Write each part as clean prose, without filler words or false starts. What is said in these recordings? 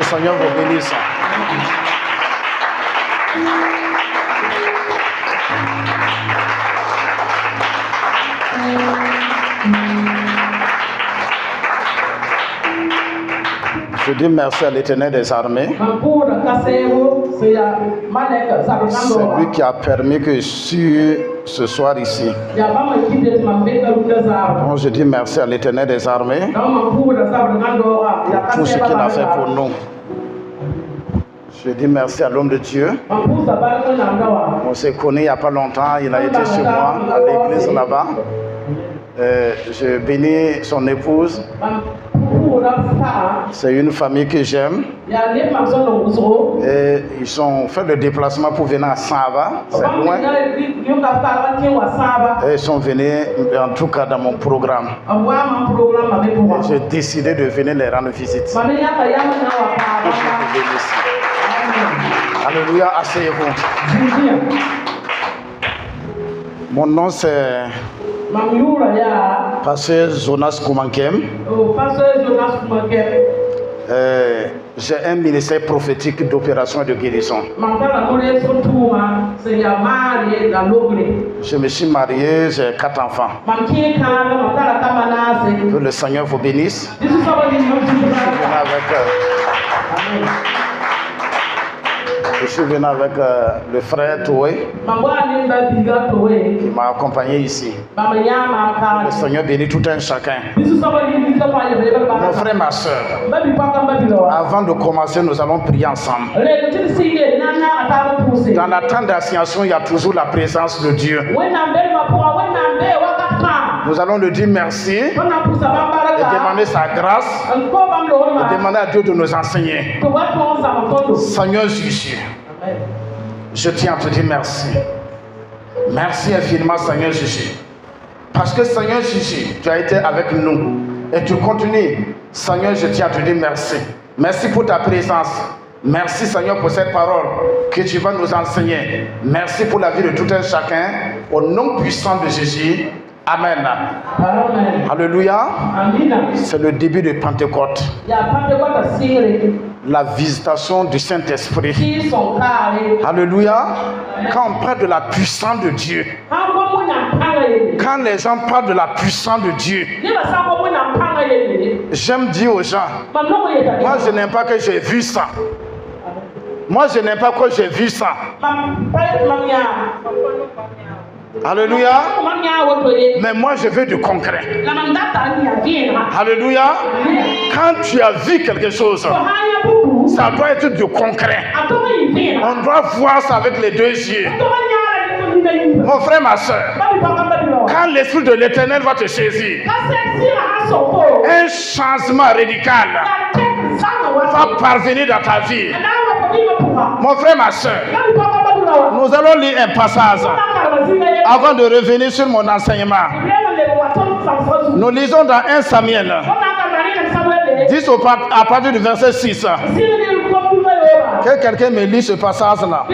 Seigneur vous bénisse. Je dis merci à l'Éternel des armées. C'est lui qui a permis que je suis ce soir ici. Donc je dis merci à l'Éternel des armées pour tout ce qu'il a fait pour nous. Je dis merci à l'homme de Dieu. On s'est connus il n'y a pas longtemps. Il a été chez moi à l'église là-bas. Je bénis son épouse. C'est une famille que j'aime. Et ils ont fait le déplacement pour venir à Saba. C'est loin. Et ils sont venus, en tout cas dans mon programme. Et j'ai décidé de venir les rendre visite. Alléluia, asseyez-vous. Mon nom c'est Pasteur Jonas Koumankem. J'ai un ministère prophétique d'opération et de guérison. Je me suis marié, j'ai 4 enfants. Que le Seigneur vous bénisse. Je suis venu avec le frère Toué qui m'a accompagné ici. Le Seigneur bénit tout un chacun. Mon frère, ma soeur, avant de commencer, nous allons prier ensemble. Dans la tente d'assignation, il y a toujours la présence de Dieu. Nous allons lui dire merci et demander sa grâce et demander à Dieu de nous enseigner. Seigneur Jésus, je tiens à te dire merci. Merci infiniment, Seigneur Jésus. Parce que Seigneur Jésus, tu as été avec nous et tu continues. Seigneur, je tiens à te dire merci. Merci pour ta présence. Merci Seigneur pour cette parole que tu vas nous enseigner. Merci pour la vie de tout un chacun. Au nom puissant de Jésus. Amen. Amen. Alléluia. C'est le début de Pentecôte. La visitation du Saint-Esprit. Alléluia. Quand on parle de la puissance de Dieu, quand les gens parlent de la puissance de Dieu, j'aime dire aux gens, moi je n'aime pas que j'ai vu ça. Moi je n'aime pas que j'ai vu ça. Alléluia. Mais moi je veux du concret. Alléluia. Quand tu as vu quelque chose, ça doit être du concret. On doit voir ça avec les 2 yeux. Mon frère, ma soeur, quand l'Esprit de l'Éternel va te saisir, un changement radical va parvenir dans ta vie. Mon frère, ma soeur, nous allons lire un passage avant de revenir sur mon enseignement. Nous lisons dans 1 Samuel 10 à partir du verset 6. Que quelqu'un me lit ce passage-là.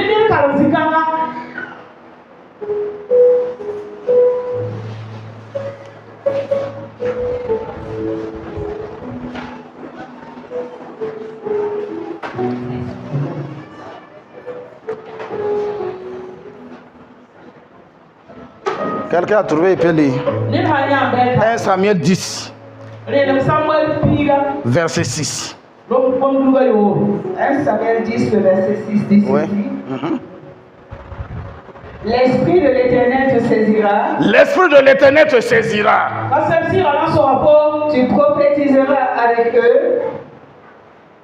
Quelqu'un a trouvé, il peut lire. 1 Samuel 10, verset 6. 1 Samuel 10, le verset 6 dit Oui. L'Esprit de l'Éternel te saisira. L'Esprit de l'Éternel te saisira. Tu prophétiseras avec eux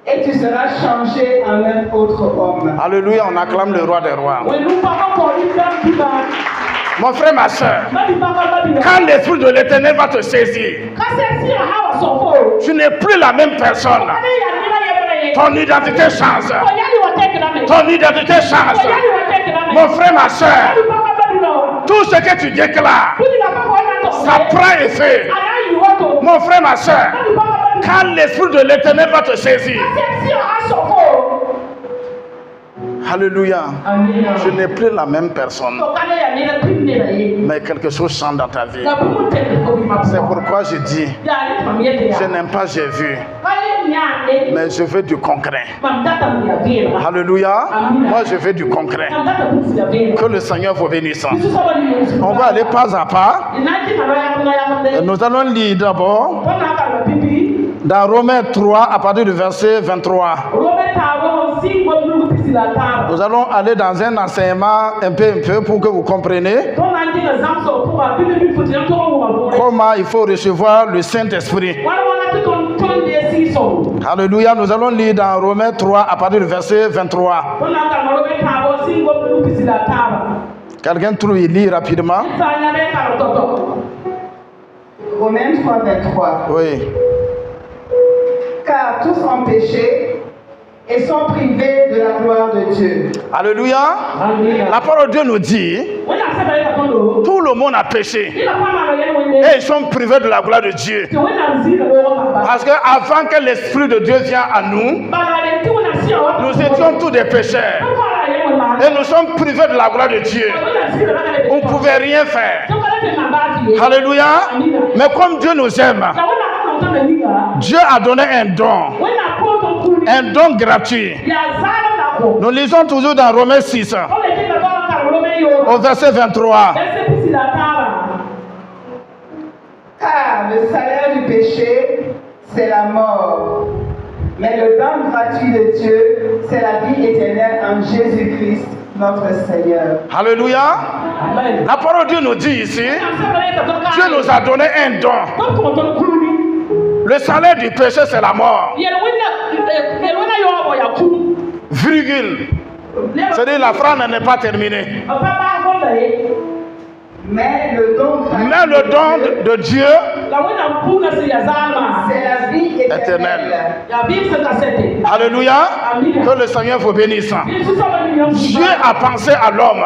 et tu seras changé en un autre homme. Alléluia, on acclame le roi des rois. Mon frère, ma soeur, quand l'Esprit de l'Éternel va te saisir, tu n'es plus la même personne. Ton identité change. Ton identité change. Mon frère, ma soeur, tout ce que tu déclares, ça prend effet. Mon frère, ma soeur, quand l'Esprit de l'Éternel va te saisir, alléluia, je n'ai plus la même personne, mais quelque chose change dans ta vie. C'est pourquoi je dis, je n'aime pas, j'ai vu. Mais je veux du concret. Alléluia. Moi, je veux du concret. Que le Seigneur vous bénisse. On va aller pas à pas. Et nous allons lire d'abord dans Romains 3 à partir du verset 23. Nous allons aller dans un enseignement un peu pour que vous compreniez comment il faut recevoir le Saint-Esprit. Alléluia, nous allons lire dans Romains 3 à partir du verset 23. Quelqu'un trouve, il lit rapidement. Romains 3, 23. Oui. Car tous ont péché et sont privés de la gloire de Dieu. Alléluia. La parole de Dieu nous dit, tout le monde a péché et ils sont privés de la gloire de Dieu. Parce qu'avant que l'Esprit de Dieu vienne à nous, nous étions tous des pécheurs et nous sommes privés de la gloire de Dieu. On ne pouvait rien faire. Alléluia. Mais comme Dieu nous aime, Dieu a donné un don gratuit. Nous lisons toujours dans Romains 6, au verset 23. Car le salaire du péché, c'est la mort. Mais le don gratuit de Dieu, c'est la vie éternelle en Jésus-Christ, notre Seigneur. Alléluia. Amen. La parole de Dieu nous dit ici, Dieu nous a donné un don. Le salaire du péché, c'est la mort. Virgule. C'est-à-dire la phrase n'est pas terminée. Mais le don de Dieu, c'est la vie éternelle. Alléluia. Que le Seigneur vous bénisse. Dieu a pensé à l'homme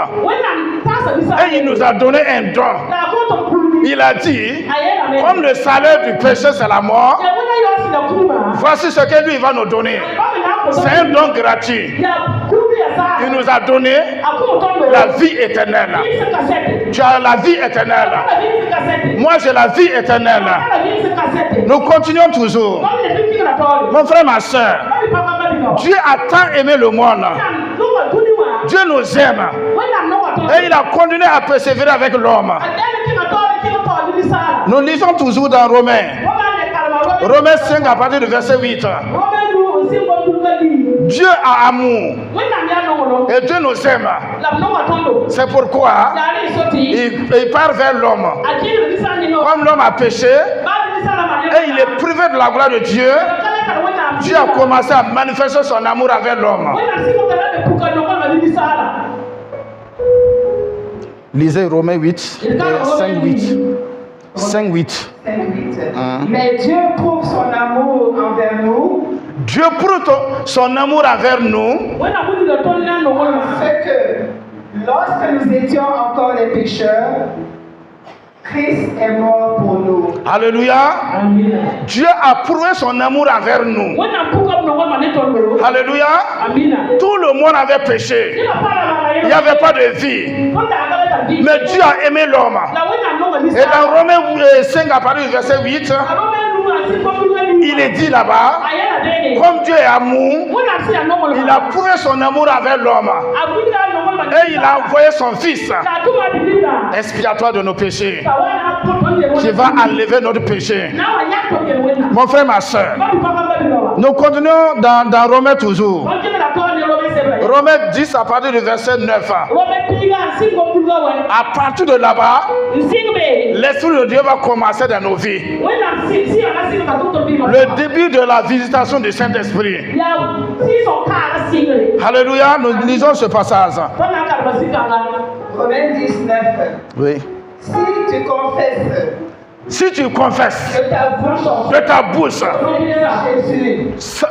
et il nous a donné un don. Il a dit, comme le salaire du péché c'est la mort, voici ce que lui va nous donner. C'est un don gratuit. Il nous a donné la vie éternelle. Tu as la vie éternelle. Moi j'ai la vie éternelle. Nous continuons toujours. Mon frère, ma soeur, Dieu a tant aimé le monde. Dieu nous aime. Et il a continué à persévérer avec l'homme. Nous lisons toujours dans Romains 5 à partir du verset 8. Dieu a amour et Dieu nous aime. C'est pourquoi il part vers l'homme. Comme l'homme a péché et il est privé de la gloire de Dieu, Dieu a commencé à manifester son amour avec l'homme. Lisez Romains 8, 5, 8. 5-8. Mais Dieu prouve son amour envers nous. Dieu prouve son amour envers nous. C'est que lorsque nous étions encore des pécheurs, Christ est mort pour nous. Alléluia. Amen. Dieu a prouvé son amour envers nous. Alléluia. Amen. Tout le monde avait péché. Il n'y avait pas de vie. Mais Dieu a aimé l'homme. Et dans Romains 5 à partir du verset 8, il est dit là-bas, comme Dieu est amour, il a prouvé son amour avec l'homme. Et il a envoyé son fils, expiatoire de nos péchés, qui va enlever notre péché. Mon frère, ma soeur, nous continuons dans Romains toujours. Romains 10 à partir du verset 9. À partir de là-bas, l'Esprit de Dieu va commencer dans nos vies. Le début de la visitation du Saint-Esprit. Alléluia, nous lisons ce passage. Romains 19. Oui. Si tu confesses de ta bouche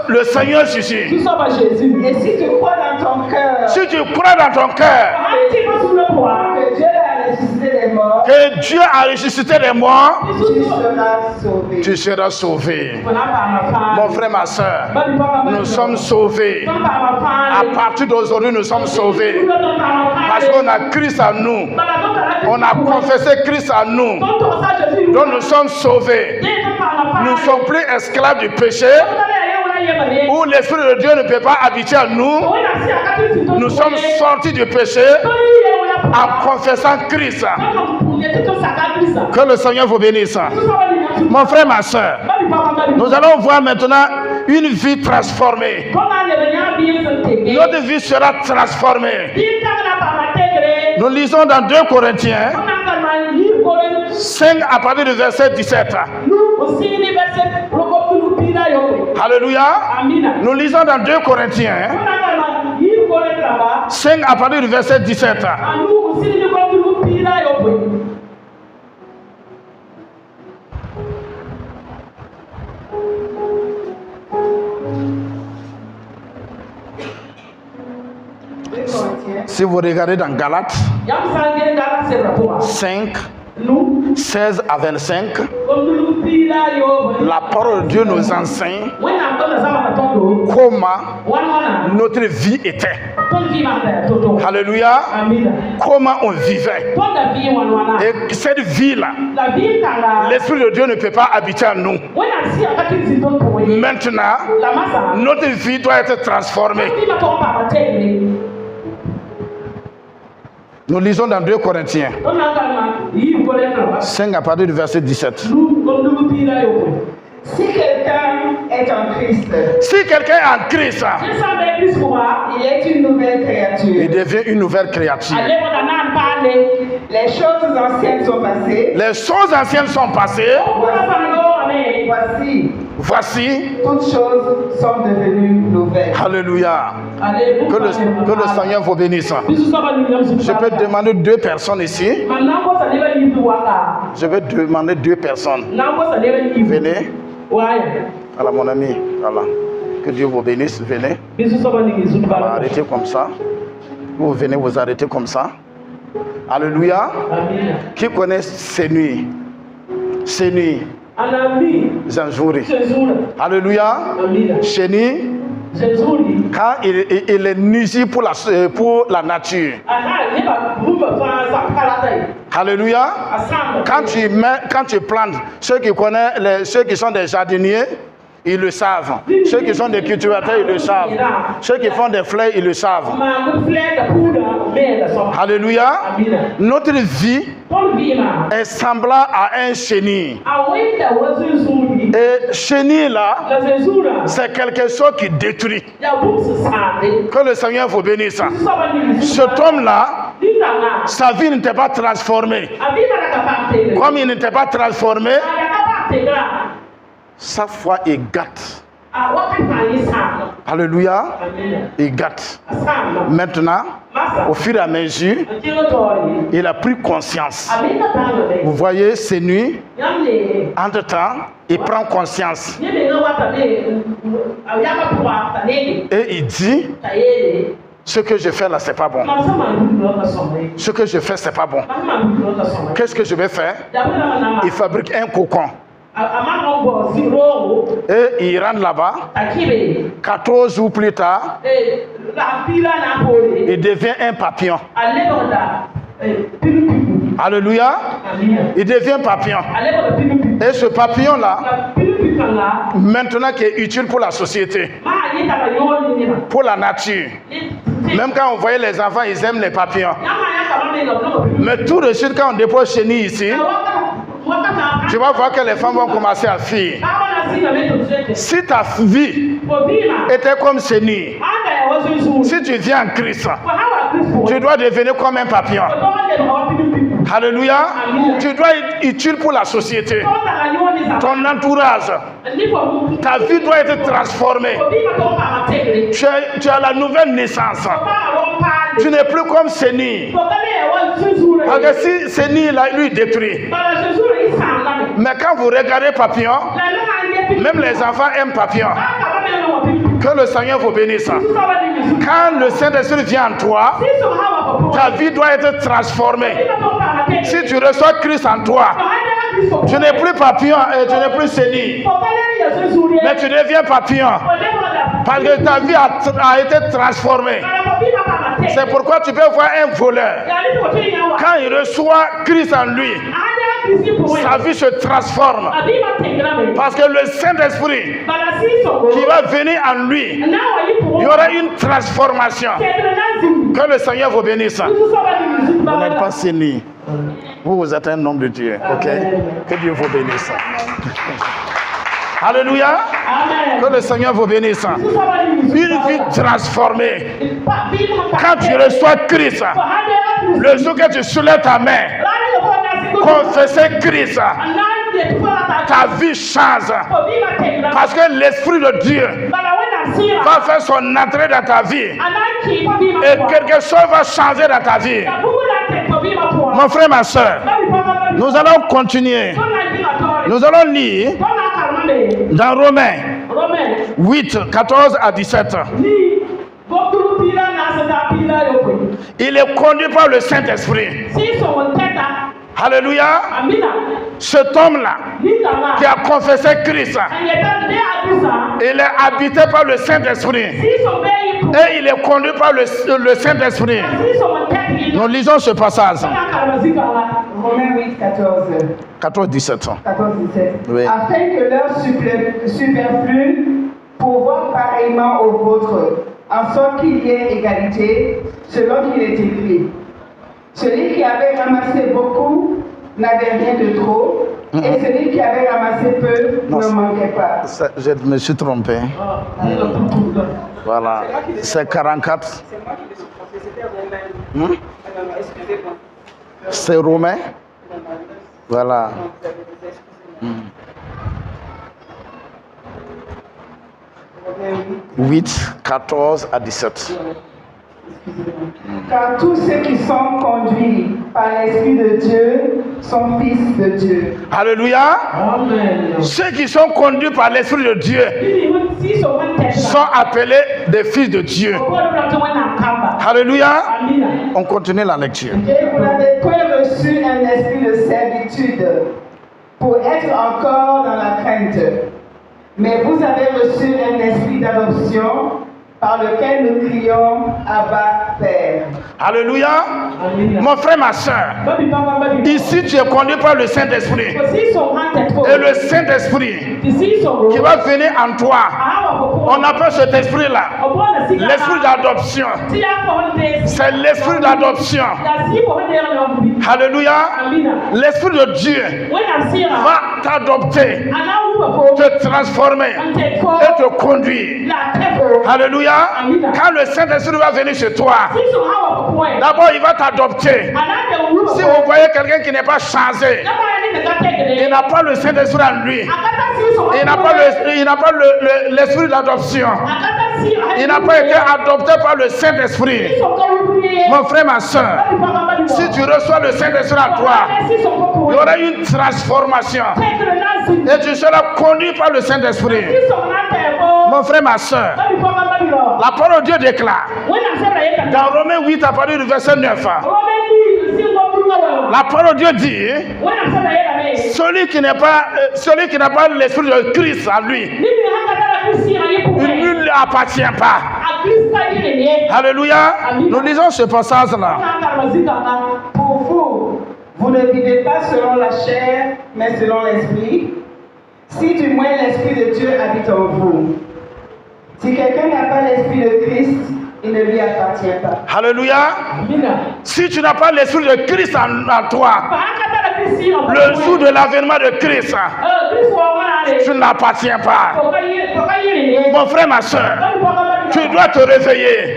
le Seigneur Jésus, et si tu crois dans ton cœur, que Dieu a ressuscité les morts, tu seras sauvé. Mon frère, ma soeur, nous sommes sauvés. À partir d'aujourd'hui, nous sommes sauvés. Parce qu'on a Christ en nous. On a confessé Christ en nous. Donc nous sommes sauvés. Nous ne sommes plus esclaves du péché. où l'Esprit de Dieu ne peut pas habiter en nous, nous sommes sortis du péché en confessant Christ. Que le Seigneur vous bénisse. Mon frère, ma soeur, nous allons voir maintenant une vie transformée. Notre vie sera transformée. Nous lisons dans 2 Corinthiens 5 à partir du verset 17. Alléluia. Nous lisons dans 2 Corinthiens 5 à partir du verset 17. Si vous regardez dans Galates 5, 16 à 25, la parole de Dieu nous enseigne comment notre vie était. Alléluia. Comment on vivait. Et cette vie-là, l'Esprit de Dieu ne peut pas habiter en nous. Maintenant, notre vie doit être transformée. Nous lisons dans 2 Corinthiens 5 à partir du verset 17. Si quelqu'un est en Christ, il est une nouvelle créature. Il devient une nouvelle créature. Les choses anciennes sont passées. Les choses anciennes sont passées. Voici. Toutes choses sont devenues nouvelles. Alléluia. Que le Seigneur vous bénisse. Je peux demander 2 personnes ici. Je vais demander 2 personnes. Venez. Voilà mon ami. Voilà. Que Dieu vous bénisse. Venez. Voilà, arrêtez comme ça. Vous venez vous arrêter comme ça. Alléluia. Qui connaît ces nuits? Ces nuits. Zanjouri. Alléluia. Chéni. Quand il est nuisible pour la nature. Alléluia. Quand tu plantes, ceux qui sont des jardiniers, ils le savent. Ceux qui sont des cultivateurs, ils le savent. Ceux qui font des fleurs, ils le savent. Alléluia. Notre vie est semblable à un chenil. Et chenil là, c'est quelque chose qui détruit. Que le Seigneur vous bénisse. Cet homme là, sa vie n'était pas transformée. Comme il n'était pas transformé, sa foi est gâte. Alléluia. Il gâte. Maintenant, au fur et à mesure, il a pris conscience. Vous voyez, ces nuits, entre-temps, il prend conscience. Et il dit, ce que je fais là, c'est pas bon. Ce que je fais, c'est pas bon. Qu'est-ce que je vais faire? Il fabrique un cocon. Et il rentre là-bas. 14 jours plus tard, il devient un papillon. Alléluia. Il devient papillon. Et ce papillon-là, maintenant qui est utile pour la société, pour la nature. Même quand on voyait les enfants, ils aiment les papillons. Mais tout de suite, quand on dépose chenille ici, tu vas voir que les femmes vont commencer à fuir. Si ta vie était comme chenille, si tu viens en Christ, tu dois devenir comme un papillon. Alléluia. Tu dois être utile pour la société. Ton entourage, ta vie doit être transformée. Tu as la nouvelle naissance. Tu n'es plus comme chenille. Parce que si chenille là, lui détruit. Mais quand vous regardez papillon, même les enfants aiment papillon. Que le Seigneur vous bénisse. Quand le Saint-Esprit vient en toi, ta vie doit être transformée. Si tu reçois Christ en toi, tu n'es plus papillon et tu n'es plus chenille. Mais tu deviens papillon. Parce que ta vie a été transformée. C'est pourquoi tu peux voir un voleur. Quand il reçoit Christ en lui, sa vie se transforme. Parce que le Saint-Esprit qui va venir en lui, il y aura une transformation. Que le Seigneur vous bénisse. Vous n'êtes pas signé. Vous êtes un homme de Dieu. Ok? Que Dieu vous bénisse. Alléluia. Que le Seigneur vous bénisse. Une vie transformée. Quand tu reçois Christ, le jour que tu soulèves ta main, confesser Christ, ta vie change. Parce que l'Esprit de Dieu va faire son entrée dans ta vie. Et quelque chose va changer dans ta vie. Mon frère, ma soeur, nous allons continuer. Nous allons lire dans Romains 8, 14 à 17. Il est conduit par le Saint-Esprit. Alléluia. Cet homme-là qui a confessé Christ, il est habité par le Saint-Esprit. Et il est conduit par le Saint-Esprit. Nous lisons ce passage. Romains 8, 14, 17. 14, 17. Oui. Afin que leur superflu pourvoie pareillement au vôtre, en sorte qu'il y ait égalité, selon qu'il est écrit. Celui qui avait ramassé beaucoup n'avait rien de trop, et celui qui avait ramassé peu ne manquait pas. Je me suis trompé. Voilà. C'est 44. C'est moi qui l'ai supporté, c'était Romain. Excusez-moi. C'est Romain. Voilà. 8, 14 à 17. Car tous ceux qui sont conduits par l'Esprit de Dieu sont fils de Dieu. Alléluia. Amen. Ceux qui sont conduits par l'Esprit de Dieu sont appelés des fils de Dieu. Alléluia. On continue la lecture. Et vous n'avez point reçu un esprit de servitude pour être encore dans la crainte, mais vous avez reçu un esprit d'adoption par lequel nous crions Abba Père. Alléluia. Mon frère, ma soeur, ici tu es conduit par le Saint-Esprit. Et le Saint-Esprit qui va venir en toi, on appelle cet esprit-là l'esprit d'adoption. C'est l'esprit d'adoption. Alléluia. L'esprit de Dieu va t'adopter, te transformer et te conduire. Alléluia. Quand le Saint-Esprit va venir chez toi, d'abord il va t'adopter. Si vous voyez quelqu'un qui n'est pas changé, il n'a pas le Saint-Esprit en lui, il n'a pas l'esprit d'adoption, il n'a pas été adopté par le Saint-Esprit. Mon frère, ma soeur, si tu reçois le Saint-Esprit en toi, il y aura une transformation et tu seras conduit par le Saint-Esprit. Mon frère, ma soeur, la parole de Dieu déclare dans Romains 8 à partir du verset 9. La parole de Dieu dit, celui qui n'a pas l'esprit de Christ en lui, il ne lui appartient pas. Alléluia. Nous lisons ce passage-là. Pour vous, vous ne vivez pas selon la chair, mais selon l'esprit. Si du moins l'esprit de Dieu habite en vous. Si quelqu'un n'a pas l'esprit de Christ, il ne lui appartient pas. Alléluia. Si tu n'as pas l'esprit de Christ en toi, le jour de l'avènement de Christ, tu n'appartiens pas. Mon frère, ma soeur, tu dois te réveiller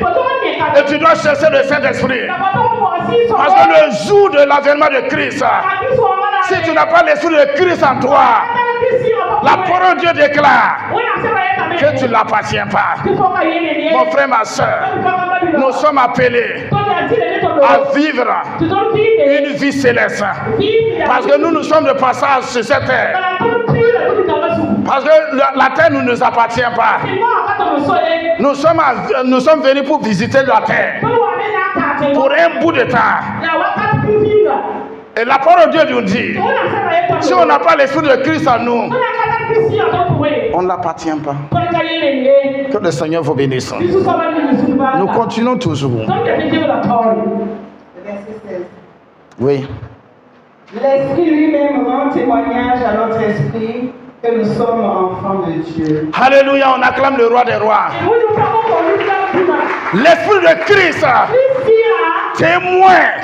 et tu dois chercher le Saint-Esprit. Parce que le jour de l'avènement de Christ, si tu n'as pas l'esprit de Christ en toi, la parole de Dieu déclare que tu n'appartiens pas. Mon frère, ma soeur, nous sommes appelés à vivre une vie céleste. Parce que nous sommes de passage sur cette terre. Parce que la terre ne nous appartient pas. Nous sommes venus pour visiter la terre pour un bout de temps. Et la parole de Dieu nous dit, si on n'a pas l'esprit de Christ en nous, on n'appartient pas. Que le Seigneur vous bénisse. Nous continuons toujours. Oui. L'Esprit lui-même rend témoignage à notre esprit que nous sommes enfants de Dieu. Alléluia, on acclame le roi des rois. L'Esprit de Christ témoigne.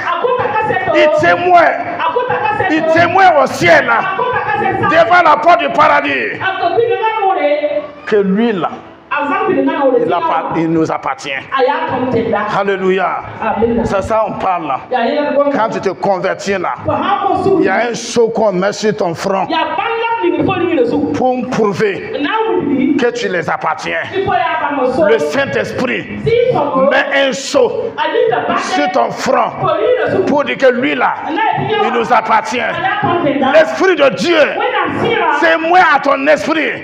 Il témoigne au ciel devant la porte du paradis que lui là, il nous appartient. Alléluia. C'est ça on parle là. Quand tu te convertis là, il y a un saut qu'on met sur ton front pour prouver que tu les appartiens. Le Saint-Esprit met un saut sur ton front pour dire que lui là, il nous appartient. L'Esprit de Dieu témoigne à ton esprit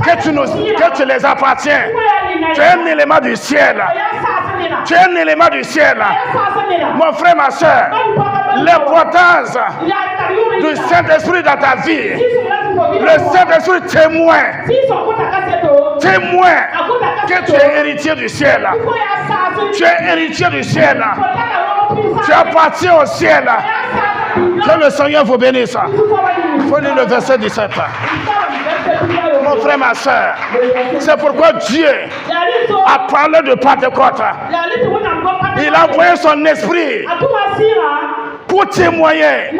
que tu les appartiens. Tu es un élément du ciel. Tu es un élément du ciel. Mon frère, ma soeur, l'importance du Saint-Esprit dans ta vie. Le Saint-Esprit témoigne que tu es héritier du ciel. Tu es héritier du ciel. Tu appartiens au ciel. Que le Seigneur vous bénisse. Il faut lire le verset 17. Mon frère, ma soeur, c'est pourquoi Dieu a parlé de Pentecôte. Il a envoyé son esprit pour témoigner,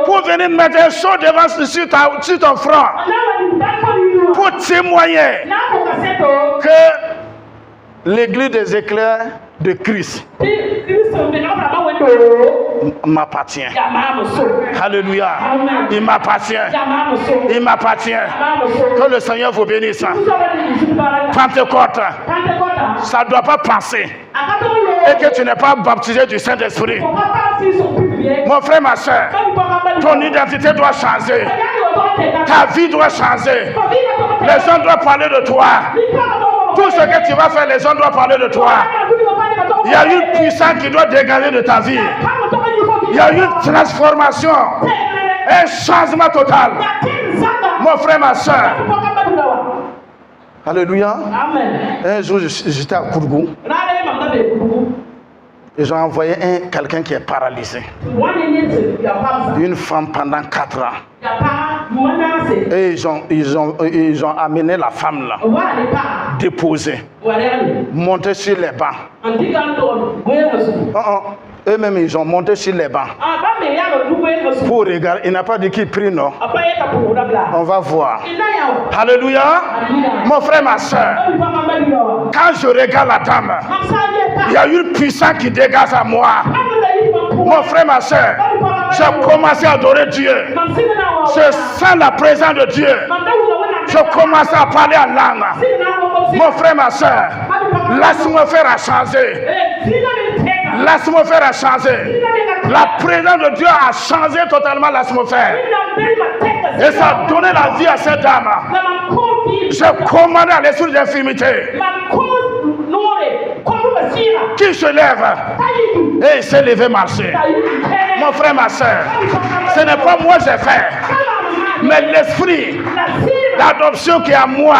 pour venir mettre un saut devant sur ton front, pour témoigner que l'église des éclairs de Christ m'appartient. Alléluia. Il m'appartient. Il m'appartient. Que le Seigneur vous bénisse. Pentecôte, ça ne doit pas penser et que tu n'es pas baptisé du Saint-Esprit. Mon frère, ma soeur, ton identité doit changer. Ta vie doit changer. Les gens doivent parler de toi. Tout ce que tu vas faire, les gens doivent parler de toi. Il y a une puissance qui doit dégager de ta vie. Il y a une transformation, un changement total. Mon frère, ma soeur. Alléluia. Un jour, j'étais à Kourgou. Et j'ai envoyé quelqu'un qui est paralysé. Une femme pendant 4 ans. Et ils ont amené la femme là, déposée, monter sur les bancs. Eux-mêmes, ils ont monté sur les bancs pour regarder. Il n'a pas dit qu'il prie, non? On va voir. Alléluia. Mon frère, ma soeur, quand je regarde la dame, il y a une puissance qui dégage à moi. Mon frère, ma soeur, j'ai commencé à adorer Dieu. Je sens la présence de Dieu. Je commence à parler en langue. Mon frère, ma soeur, l'atmosphère a changé. L'atmosphère a changé. La présence de Dieu a changé totalement l'atmosphère. Et ça a donné la vie à cette dame. Je commande à l'esprit d'infirmité qui se lève et il s'est levé marcher. Mon frère, ma soeur, ce n'est pas moi qui ai fait, mais l'esprit d'adoption qui est à moi,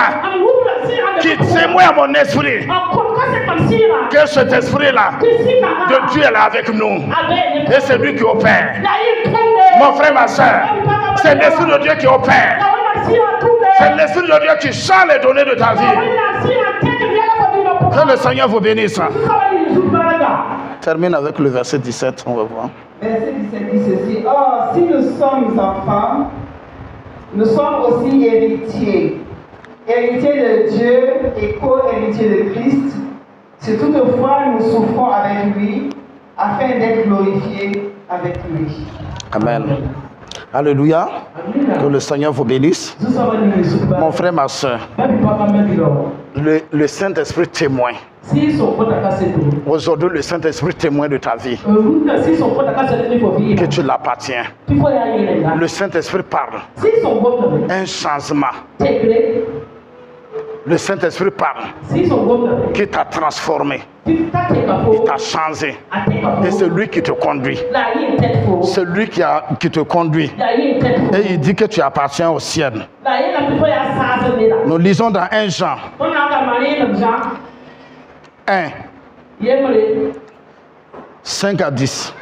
qui témoigne à mon esprit que cet esprit-là de Dieu est là avec nous. Et c'est lui qui opère. Mon frère, ma soeur, c'est l'esprit de Dieu qui opère. C'est l'esprit de Dieu qui change les données de ta vie. Que le Seigneur vous bénisse. Termine avec le verset 17, on va voir. Verset 17 dit ceci. Or, si nous sommes enfants, nous sommes aussi héritiers. Héritiers de Dieu et co-héritiers de Christ. Si toutefois nous souffrons avec lui, afin d'être glorifiés avec lui. Amen. Alléluia. Que le Seigneur vous bénisse. Mon frère, ma soeur, le Saint-Esprit témoigne. Aujourd'hui, le Saint-Esprit témoigne de ta vie. Que tu l'appartiens. Le Saint-Esprit parle. Un changement. Le Saint-Esprit parle. Qui t'a transformé. Il t'a changé. Et c'est lui qui te conduit. C'est lui qui te conduit. Et il dit que tu appartiens au ciel. Nous lisons dans 1 Jean 1, 5 à 10.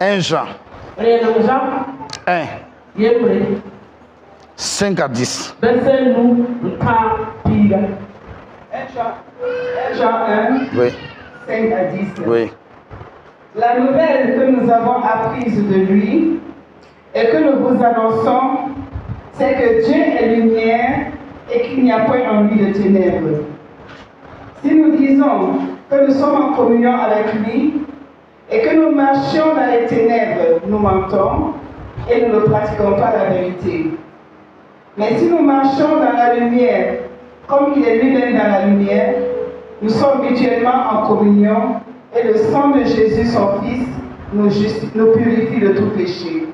1 Jean 1, 5 à 10. 1 Jean 1, Oui. 5 à 10. Oui. La nouvelle que nous avons apprise de lui et que nous vous annonçons, c'est que Dieu est lumière et qu'il n'y a point en lui de ténèbres. Si nous disons que nous sommes en communion avec lui et que nous marchions dans les ténèbres, nous mentons et nous ne pratiquons pas la vérité. Mais si nous marchons dans la lumière, comme il est lui-même dans la lumière, nous sommes mutuellement en communion et le sang de Jésus, son Fils, nous purifie de tout péché.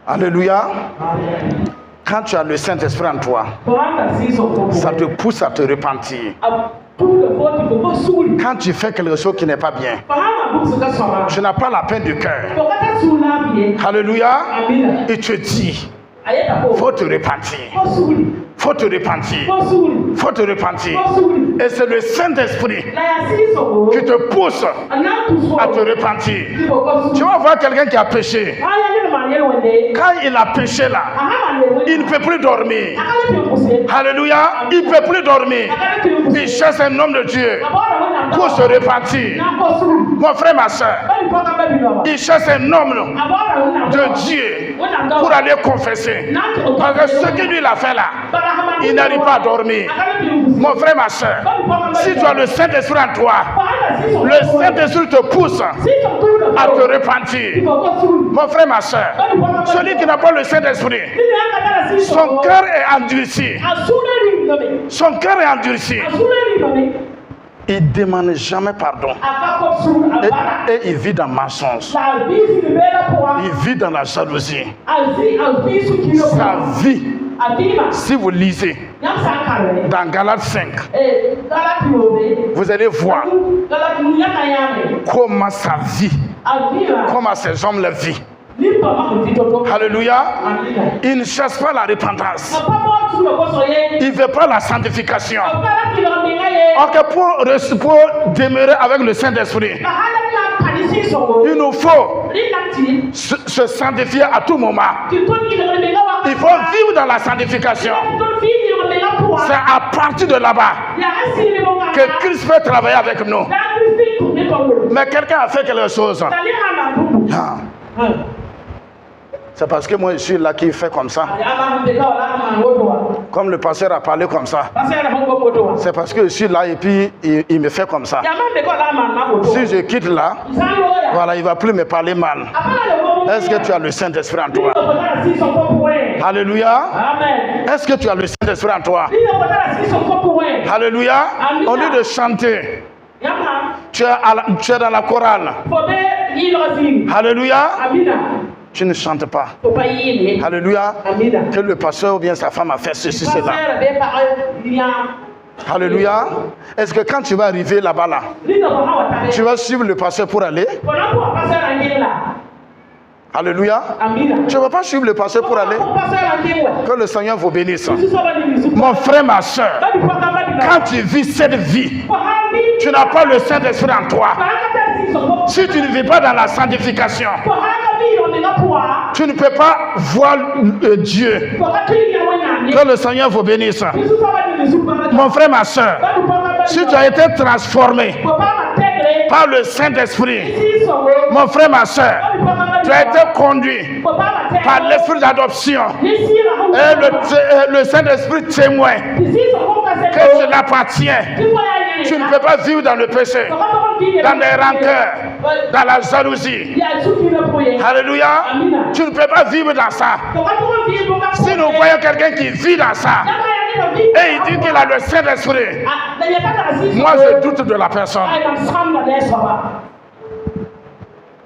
Alléluia. Quand tu as le Saint-Esprit en toi, ça te pousse à te repentir. Quand tu fais quelque chose qui n'est pas bien, tu n'as pas la peine du cœur. Alléluia. Et tu dis, faut te repentir. Faut te repentir. Faut te repentir. Et c'est le Saint-Esprit qui te pousse à te repentir. Tu vas voir quelqu'un qui a péché. Quand il a péché là, il ne peut plus dormir. Alléluia. Il ne peut plus dormir. Il cherche un homme de Dieu pour se repentir. Mon frère, ma soeur, il cherche un homme de Dieu pour aller confesser. Parce que ce que lui il a fait là, il n'arrive pas à dormir. Mon frère, ma soeur, si tu as le Saint-Esprit en toi, le Saint-Esprit te pousse à te repentir. Mon frère, ma soeur, celui qui n'a pas le Saint-Esprit, son cœur est endurci. Son cœur est endurci. Il ne demande jamais pardon. Et il vit dans le mensonge. Il vit dans la jalousie. Sa vie, si vous lisez dans Galates 5, vous allez voir comment sa vie, comment ces hommes la vivent. Alléluia. Il ne cherche pas la repentance. Il ne veut pas la sanctification. Pour demeurer avec le Saint-Esprit, il nous faut se sanctifier à tout moment. Il faut vivre dans la sanctification. C'est à partir de là-bas que Christ peut travailler avec nous. Mais quelqu'un a fait quelque chose. C'est parce que moi je suis là qui fait comme ça. Comme le pasteur a parlé comme ça. C'est parce que je suis là et puis il me fait comme ça. Si je quitte là, voilà, il ne va plus me parler mal. Est-ce que tu as le Saint-Esprit en toi? Alléluia. Est-ce que tu as le Saint-Esprit en toi? Alléluia. Au lieu de chanter, tu es dans la chorale. Alléluia. Tu ne chantes pas. Alléluia. Que le pasteur ou bien sa femme a fait ceci, cela. Alléluia. Est-ce que quand tu vas arriver là-bas, là, tu vas suivre le pasteur pour aller? Alléluia. Tu ne vas pas suivre le pasteur pour aller? Que le Seigneur vous bénisse. Mon frère, ma soeur, quand tu vis cette vie, tu n'as pas le Saint-Esprit en toi. Si tu ne vis pas dans la sanctification, tu ne peux pas voir Dieu. Que le Seigneur vous bénisse. Mon frère, ma soeur, si tu as été transformé par le Saint-Esprit, mon frère, ma soeur, tu as été conduit par l'esprit d'adoption. Et le Saint-Esprit témoin que tu l'appartiens. Tu ne peux pas vivre dans le péché, dans les rancœurs, dans la jalousie. Alléluia. Tu ne peux pas vivre dans ça. Si nous voyons quelqu'un qui vit dans ça, et il dit qu'il a le Saint-Esprit, moi je doute de la personne.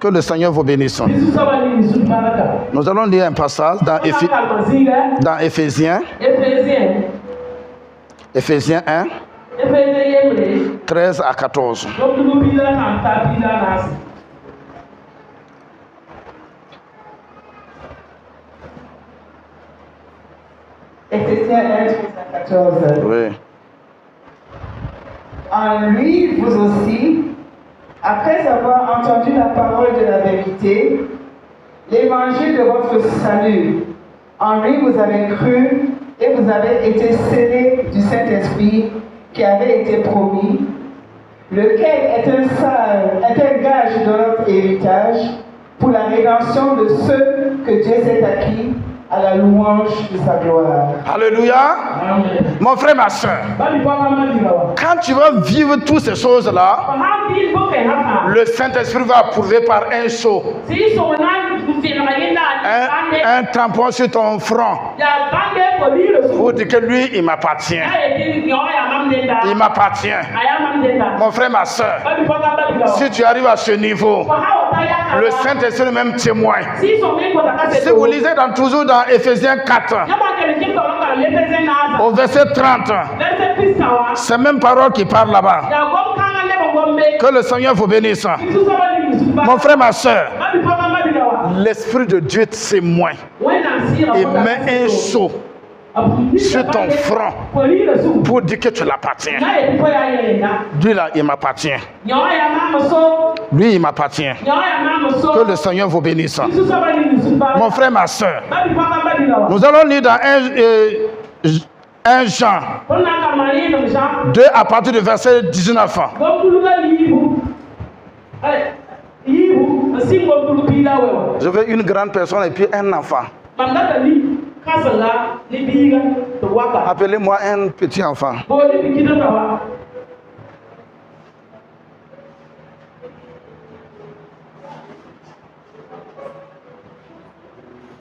Que le Seigneur vous bénisse. Nous allons lire un passage dans Éphésiens. Éphésiens 1. 13 à 14. Éphésiens 1, 13 à 14. Oui. En lui, vous aussi, Après avoir entendu la parole de la vérité, l'évangile de votre salut, en lui vous avez cru et vous avez été scellés du Saint-Esprit qui avait été promis, lequel est un gage de notre héritage pour la rédemption de ceux que Dieu s'est acquis à la louange de sa gloire. Alléluia. Mon frère, ma soeur, quand tu vas vivre toutes ces choses-là, le Saint-Esprit va approuver par un sceau, un tampon sur ton front, pour dire que lui, il m'appartient. Il m'appartient. Mon frère, ma soeur, si tu arrives à ce niveau, le Saint-Esprit est même témoin. Si vous lisez toujours dans Éphésiens 4, au verset 30, c'est même parole qui parle là-bas. Que le Seigneur vous bénisse. Mon frère, ma soeur, l'Esprit de Dieu témoigne. Il met un sceau sur ton front pour dire que tu l'appartiens. Lui là, il m'appartient. Lui, il m'appartient. Que le Seigneur vous bénisse. Mon frère, ma soeur, nous allons lire dans 1 Jean 2 à partir du verset 19. Je veux une grande personne et puis un enfant. Appelez-moi un petit enfant.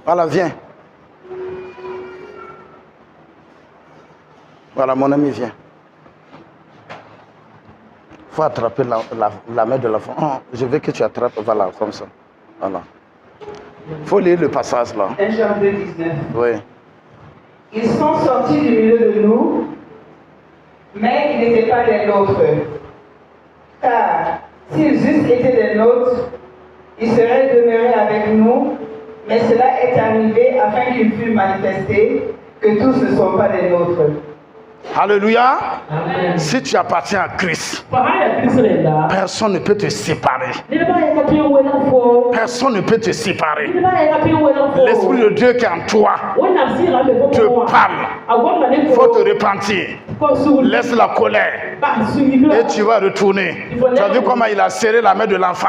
Voilà, viens. Voilà, mon ami, viens. Il faut attraper la main de l'enfant. Oh, je veux que tu attrapes, voilà, comme ça. Voilà. Il faut lire le passage là. 1 Jean 2, 19. Oui. Ils sont sortis du milieu de nous, mais ils n'étaient pas des nôtres. Car s'ils eussent été des nôtres, ils seraient demeurés avec nous, mais cela est arrivé afin qu'il fût manifesté que tous ne sont pas des nôtres. Alléluia. Amen. Si tu appartiens à Christ, personne ne peut te séparer. Personne ne peut te séparer. L'Esprit de Dieu qui est en toi te parle. Il faut te repentir. Laisse la colère. Et tu vas retourner. Tu as vu comment il a serré la main de l'enfant.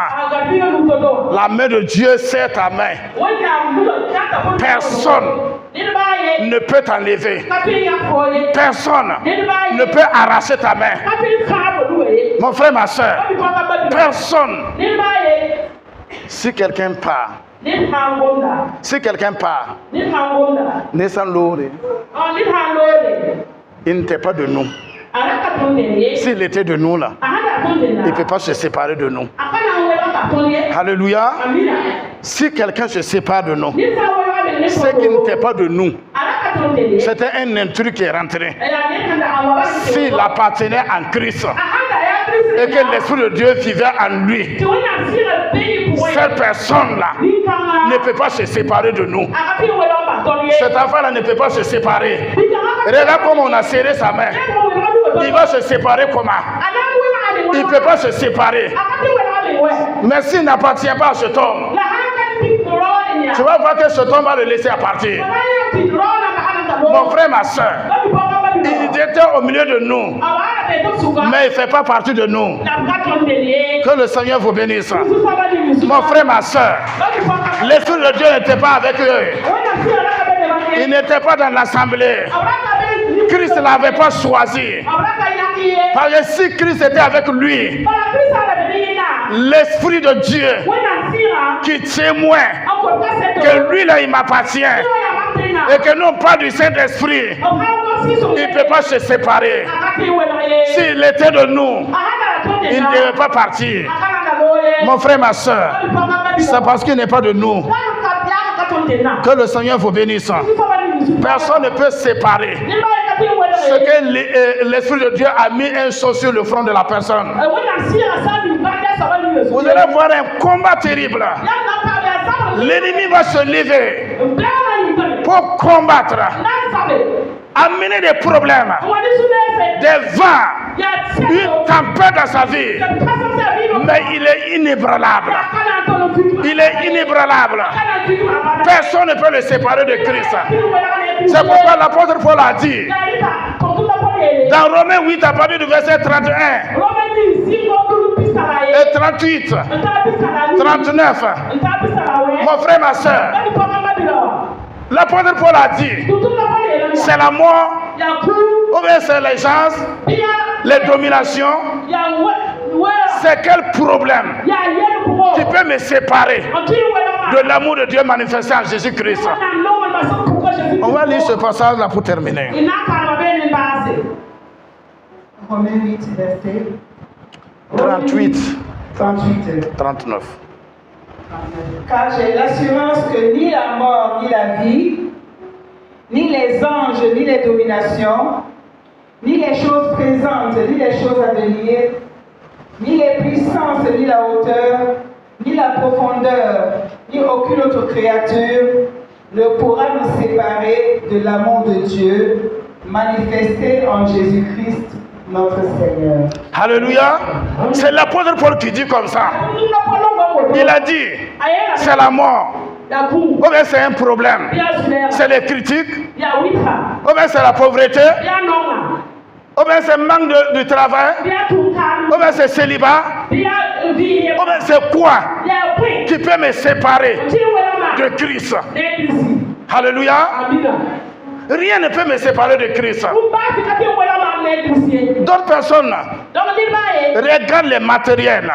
La main de Dieu serre ta main. Personne ne peut t'enlever. Personne ne peut arracher ta main. Mon frère, ma soeur, personne. Si quelqu'un part, il n'était pas de nous. S'il était de nous là, il ne peut pas se séparer de nous. Alléluia. Si quelqu'un se sépare de nous, c'est qu'il n'était pas de nous. C'était un intrus qui est rentré. S'il appartenait en Christ et que l'Esprit de Dieu vivait en lui, cette personne-là ne peut pas se séparer de nous. Cet enfant-là ne peut pas se séparer. Regarde comment on a serré sa main. Il va se séparer comment? Il ne peut pas se séparer. Mais s'il n'appartient pas à cet homme, tu vas voir que cet homme va le laisser à partir. Mon frère, ma soeur, il était au milieu de nous, mais il ne fait pas partie de nous. Que le Seigneur vous bénisse. Mon frère, ma soeur, l'Esprit de Dieu n'était pas avec eux. Il n'était pas dans l'assemblée. Christ ne l'avait pas choisi. Parce que si Christ était avec lui, l'Esprit de Dieu qui témoigne que lui là il m'appartient et que nous pas du Saint-Esprit, il ne peut pas se séparer. S'il était de nous, il ne devait pas partir. Mon frère, ma soeur, c'est parce qu'il n'est pas de nous. Que le Seigneur vous bénisse. Personne ne peut séparer ce que l'Esprit de Dieu a mis un sceau sur le front de la personne. Vous allez voir un combat terrible. L'ennemi va se lever pour combattre, amener des problèmes, des vents, une tempête dans sa vie. Mais il est inébranlable. Il est inébranlable. Personne ne peut le séparer de Christ. C'est pourquoi l'apôtre Paul a dit dans Romains 8 à partir du verset 31 et 38, 39, mon frère, ma soeur, l'apôtre Paul a dit c'est la mort, ou bien c'est les gens, les dominations. C'est quel problème qui peut me séparer de l'amour de Dieu manifesté en Jésus-Christ? On va lire ce passage là pour terminer. Romains 8, verset 38, 38. 39. Car j'ai l'assurance que ni la mort, ni la vie, ni les anges, ni les dominations, ni les choses présentes, ni les choses à venir, ni les puissances, ni la hauteur, ni la profondeur, ni aucune autre créature ne pourra nous séparer de l'amour de Dieu manifesté en Jésus-Christ, notre Seigneur. Alléluia. C'est l'apôtre Paul qui dit comme ça. Il a dit, c'est la mort. Ou bien c'est un problème. C'est les critiques. Ou bien c'est la pauvreté. Ou bien c'est manque de travail. Ou bien c'est célibat. Ou bien c'est quoi qui peut me séparer de Christ? Alléluia. Rien ne peut me séparer de Christ. D'autres personnes regardent les matériels.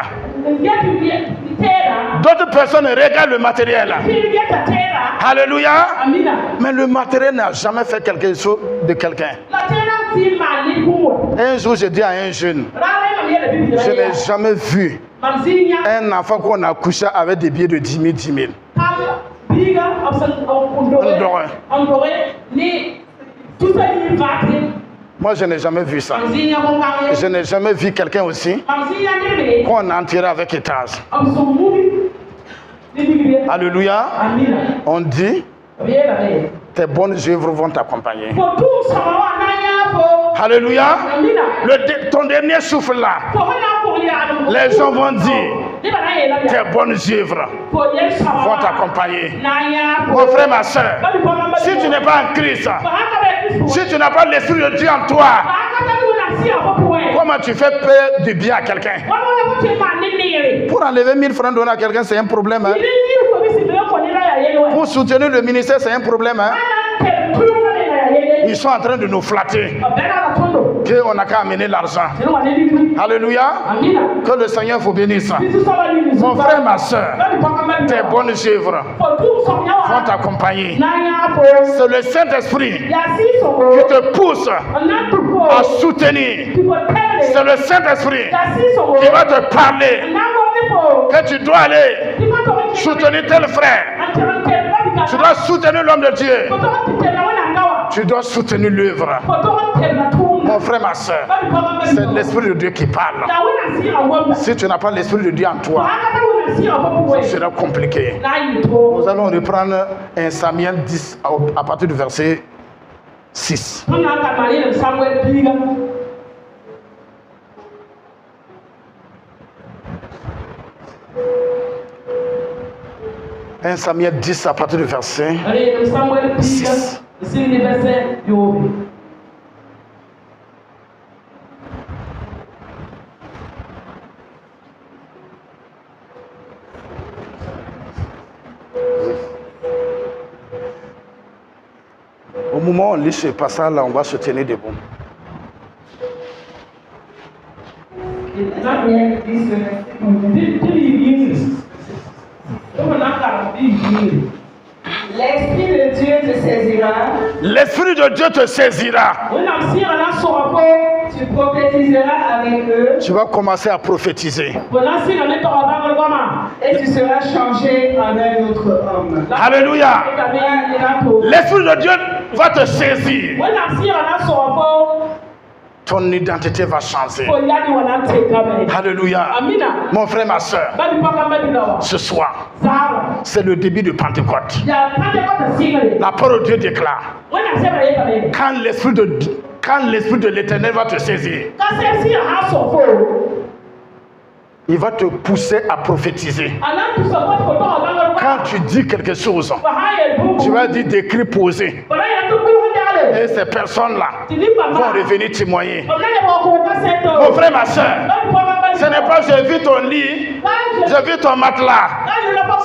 D'autres personnes regardent le matériel. Alléluia. Mais le matériel n'a jamais fait quelque chose de quelqu'un. Un jour, je dis à un jeune, je n'ai jamais vu un enfant qu'on a couché avec des billets de 10 000, 10 000. Moi, je n'ai jamais vu ça. Je n'ai jamais vu quelqu'un aussi qu'on a enterré avec étage. Alléluia. On dit, tes bonnes œuvres vont t'accompagner. Alléluia. Ton dernier souffle là, les gens vont dire, tes bonnes œuvres vont t'accompagner. Mon frère, ma soeur, si tu n'es pas en Christ, si tu n'as pas l'Esprit de Dieu en toi, comment tu fais peur du bien à quelqu'un? Pour enlever 1000 francs donner à quelqu'un, c'est un problème. Hein? Pour soutenir le ministère, c'est un problème. Hein? Ils sont en train de nous flatter qu'on n'a qu'à amener l'argent. Alléluia. Que le Seigneur vous bénisse. Mon frère, ma soeur, tes bonnes œuvres vont t'accompagner. C'est le Saint-Esprit qui te pousse à soutenir. C'est le Saint-Esprit qui va te parler que tu dois aller soutenir tel frère. Tu dois soutenir l'homme de Dieu. Tu dois soutenir l'œuvre. Mon frère, ma soeur, c'est l'Esprit de Dieu qui parle. Si tu n'as pas l'Esprit de Dieu en toi, ça sera compliqué. Nous allons reprendre 1 Samuel 10 à partir du verset 6. 1 Samuel 10 à partir du verset 6. Au moment où on lit ce passage-là, on va se tenir debout. L'Esprit de Dieu te saisira. L'Esprit de Dieu te saisira. Tu prophétiseras avec eux. Tu vas commencer à prophétiser. Et tu seras changé en un autre homme. Alléluia. L'Esprit de Dieu va te saisir. Ton identité va changer. Alléluia. Mon frère, ma soeur, ce soir, c'est le début de Pentecôte. La parole de Dieu déclare, quand l'Esprit de l'Éternel va te saisir, il va te pousser à prophétiser. Quand tu dis quelque chose, tu vas dire des cris posés. Et ces personnes-là vont revenir témoigner. Mon frère, ma soeur, ce n'est pas j'ai vu ton lit, j'ai vu ton matelas.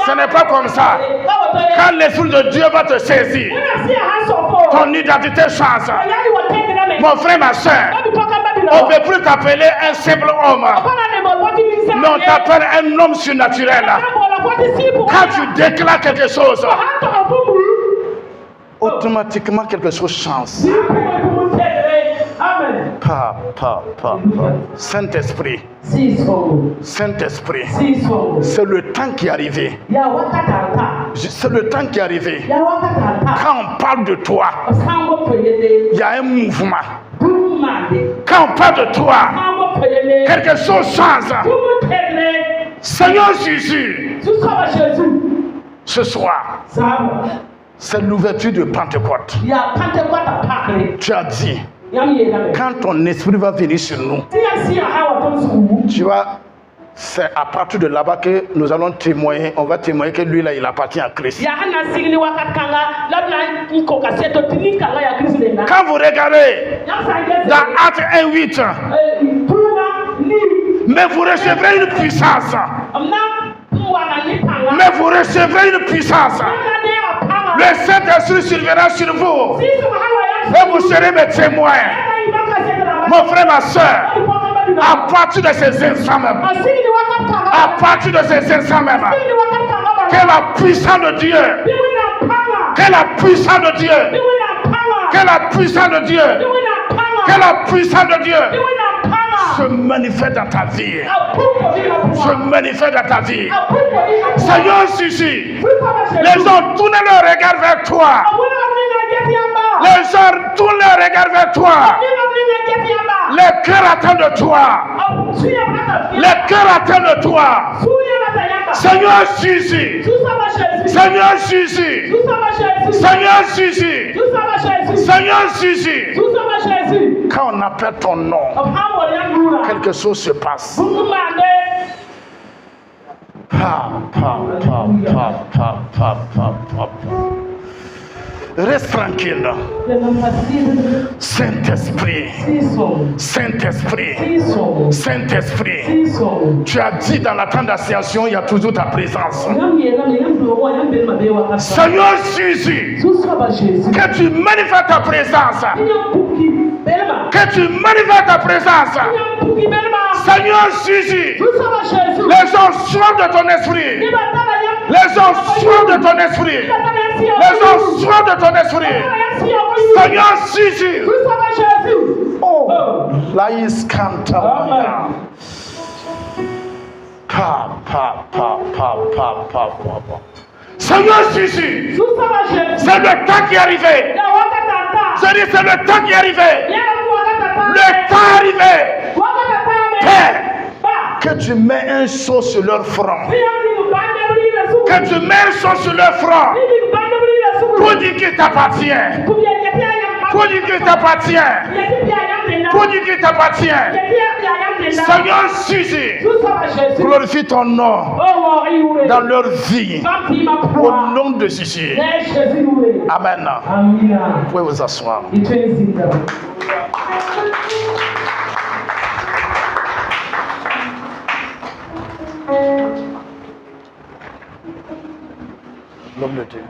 Ce n'est pas comme ça. Quand l'Esprit de Dieu va te saisir, ton identité change. Mon frère, ma soeur, on ne peut plus t'appeler un simple homme. Mais on t'appelle un homme surnaturel. Quand tu déclares quelque chose, automatiquement quelque chose change. Saint-Esprit, Saint-Esprit, c'est le temps qui est arrivé. C'est le temps qui est arrivé. Quand on parle de toi, il y a un mouvement. Quand on parle de toi, quelque chose change. Seigneur Jésus, ce soir, c'est l'ouverture de Pentecôte. Tu as dit, quand ton esprit va venir sur nous, tu vois, c'est à partir de là-bas que nous allons témoigner. On va témoigner que lui là, il appartient à Christ. Quand vous regardez dans Actes 1:8, mais vous recevrez une puissance. Mais vous recevrez une puissance. Le Saint-Esprit surviendra sur vous. Et vous serez mes témoins. Mon frère, ma soeur, à partir de ces instants même, à partir de ces instants même, que la puissance de Dieu, que la puissance de Dieu, que la puissance de Dieu, que la puissance de Dieu se manifeste dans ta vie. Se manifeste dans ta vie. Seigneur Jésus, les gens tournent leur regard vers toi. Les gens tournent leur regard vers toi. Les cœurs attendent de toi. Les cœurs attendent de toi. Seigneur Jésus. Seigneur Jésus. Seigneur Jésus. Seigneur Jésus. Quand on appelle ton nom, quelque chose se passe. Reste tranquille. Saint-Esprit, Saint-Esprit, Saint-Esprit. Tu as dit dans la tente d'ascension, il y a toujours ta présence. Seigneur Jésus, que tu manifestes ta présence. Que tu manifestes ta présence. Seigneur Jésus, les gens soif de ton esprit. Les gens soif de ton esprit. Les gens soif de ton esprit. Seigneur Jésus. Oh, laïs cantamaya. Seigneur Jésus, c'est le temps qui est arrivé. Je dis, c'est le temps qui est arrivé. Le temps est arrivé. Père, que tu mets un sceau sur leur front. Que tu mets un sceau sur leur front. Pour dire qu'il t'appartient. Pour dire qu'il t'appartient. Pour dire qu'il t'appartient. Seigneur Jésus, glorifie ton nom dans leur vie. Au nom de Jésus. Amen. Vous pouvez vous asseoir. L'homme de Dieu.